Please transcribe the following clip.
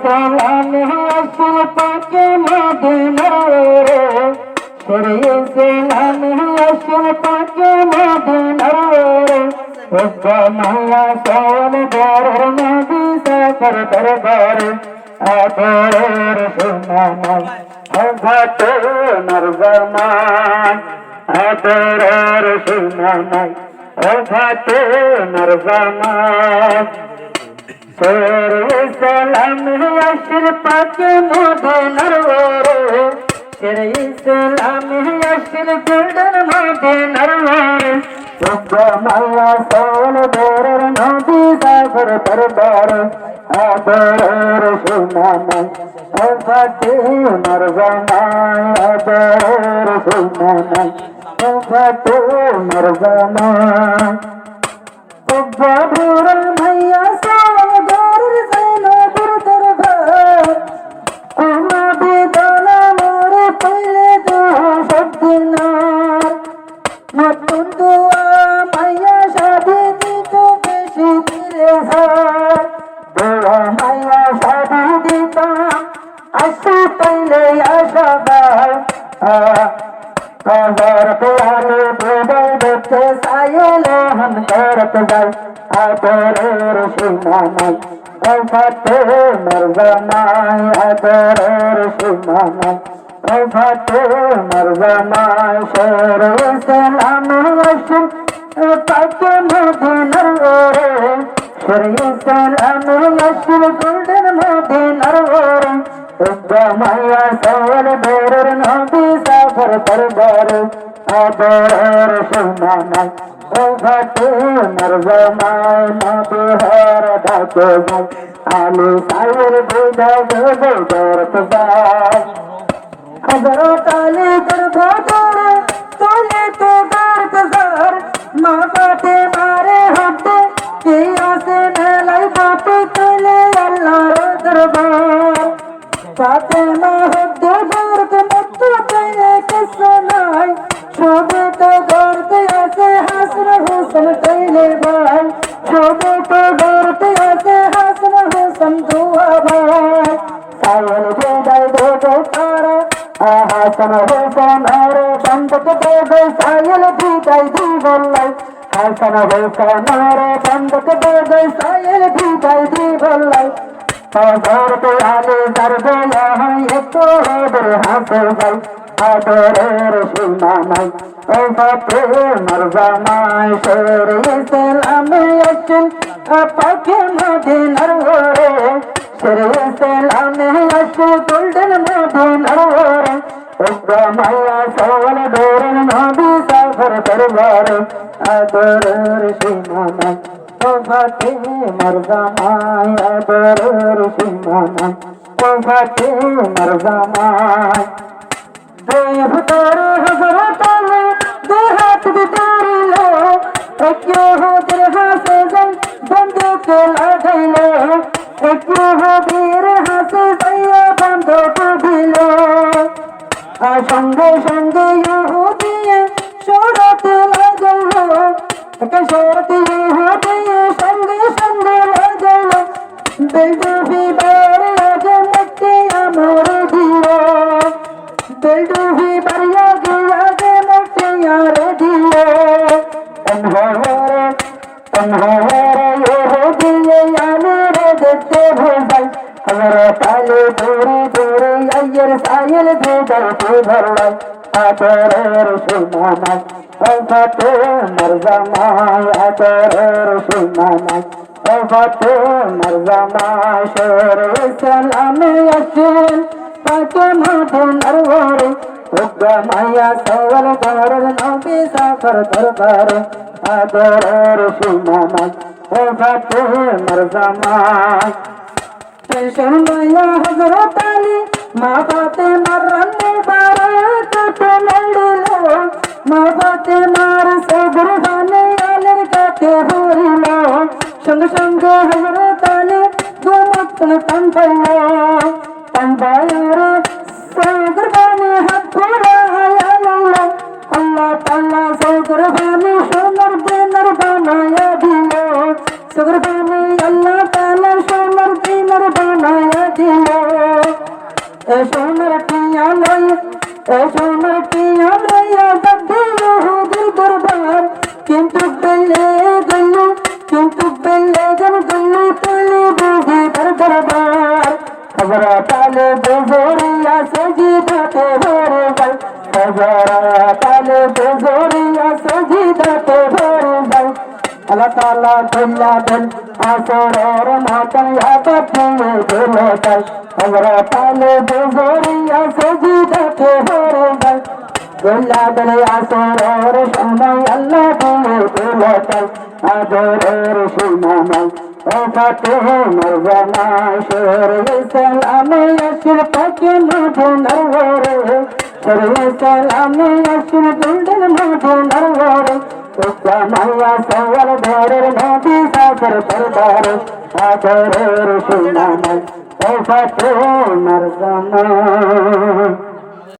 সালাম আসল পাকে মদিনার সালাম আসল পাকে মদিনার মায়া সওয়াল দর নবী সফর দরবার আদর সুনামাই ঘাট নরজমান আদর সুনামাই ঘাট নরজমান সালাম আসল পাকে মদিনার সালাম আসল গোল্ডেন মদিনার মায়া সওয়াল দর নবী সফর দরবার আদর সুনামাই ঘাট নরজমান আদর সুনামাই ঘাট নরজমান বাবুর ভাইয়া সাগর জানো দরবার আমাদের দানা মোরে পইলে তো সবদিন নতুন দোয়া মাইয়া সাধে দিত বেশি দিলে হার দোয়া মাইয়া সাধে দিতাম আসতে পইলে আশা দায় करत आले बेबे देखते सायले हम करत जाय आदर सुनामाई घाटे नरजमाई आदर सुनामाई घाटे नरजमाई शेर सलाम अशर पाके मदीनार शेर सलाम अशर गोल्डन मदीनार माया सवल दर नबी सफर दरबार आदर सुनामाई घाट नरजमाई नबी हर ढाके जाय आलू सायर बेदा बेदर दरत जाय हजरत आली दरबार तोले तो दरत जार माँ बाटे मारे हटे किया से मेलाई बाटे तोले अल्लाह दरबार फातिमा हद्दे दर्द मत पहले किसनाई शोभे तो दर्द ऐसे हसन हुसन पहले भाई शोभे तो दर्द ऐसे हसन हुसन दुआ भाई सायल बेदाई दे दो तारा हसन हुसन और बंद के दे दो सायल बेदाई दी बोलाई हसन हुसन और बंद के दे दो सायल बेदाई दी बोलाई घर पे आले दरबे यहाँ एक दर हाथे जाय आदर सुनामाई घाटे नरजमाई शेर सलाम अशल पाके मदीनार शेर सलाम अशल गोल्डन मदीनार माया सवल दर नबी सफर दरबार आदर सुनामाई घाटे नरजमाई आदर सुनामाई घाटे नरजमाई देवदार हजरत आले दे हाथ बितार लो क्यों हो दरहा से जल बंदो के लागल लो क्यों हो दीर हासे भैया बंदो को दिलो संगे संगे यहूदी शोरत लागल लो शोरत यहूदी संगे संगे लागल बेल्डू भी बार आगे मट्टी मोर दियो बेल्डू भी बरिया गया गे मट्टी यार दियो तन्हारे यहूदी यानी रे देखते भूल हजरत आले दूरी दूरी अय्यर सायल बेदर के भरलाई आदर सुनामाई घाटे नरजमाई आदर सुनामाई घाटे नरजमाई शेर सलाम अशल पाके मदीनार माया सवल दर नबी सफर दरबार आदर सुनामाई घाटे नरजमाई टेंशन माया हजरत आली माँ बाते मरने बारात तो नंडलो माँ बाते मार से गुरबाने आलर काटे होरिलो संग संग हजरत आली दो मत तंबलो तंबायर से गुरबाने हाथ पूरा आया अल्लाह ताला से गुरबाने सोनर दे কিন্তু বেলে গল্লু কিন্তু বেলে গল্লু তুলি বুঝি দরবার খবর তালে বেজরিয়া সজিদাতে ভরে যায় খবর তালে বেজরিয়া সজিদাতে ভরে যায় আল্লাহ তাআলা দুনিয়া দিল আসরের মাতন ইয়াদত নিয়ে চলে যায় খবর তালে বেজরিয়া সজিদাতে ভরে যায় দুনিয়া দিল আসরের সময় আল্লাহ দিয়ে চলে যায় আদরের সুনামায় وفتح مرزنا شهر سلام يشر پاکی مجھے نرورے شهر سلام يشر گلدن مجھے نرورے اسا مایا سوال دورر نبی سافر پردار آدھر شنامل وفتح مرزنا